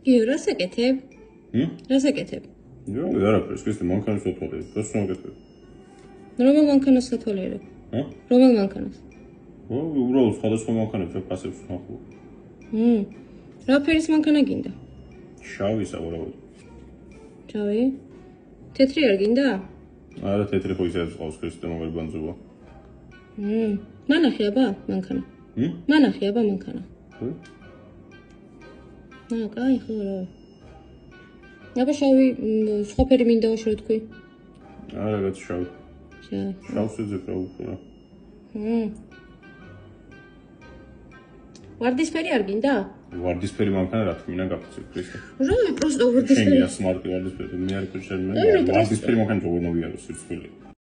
იო, რას ეკეთებ? რას ეკეთებ? იო, არაფერს, ქრისტე მანქანის უთვალე. რას ვაკეთებ? რომელ მანქანას სათვალიერებ? რომელ მანქანას? უბრალოდ სხვადასხვა მანქანებს ფასებს ვნახო. რა ფერის მანქანა გინდა? შავი სავარაუდოდ. შავი? თეთრი არ გინდა? არა, თეთრი ხო ისედაც ყავს ქრისტე მომერ ბანძობა. მანახი აბა მანქანა. მანახი აბა მანქანა. კაი ხო რა. აბა შავი სხვა ფერი მინდაო შე თქვი. არა, რაც შავი. შავს ვიძებ რა უფრო. ვარდისფერი არ გინდა? ვარდისფერი მანქანა რა თქმა უნდა გაქცევ ქრისტე. რა, პროსტო ვარდისფერი. შენია სმარტი ვარდისფერი, მე არ ქუჩერ მე. ვარდისფერი მანქანა როგორ მოვიარო სიცოცხლე.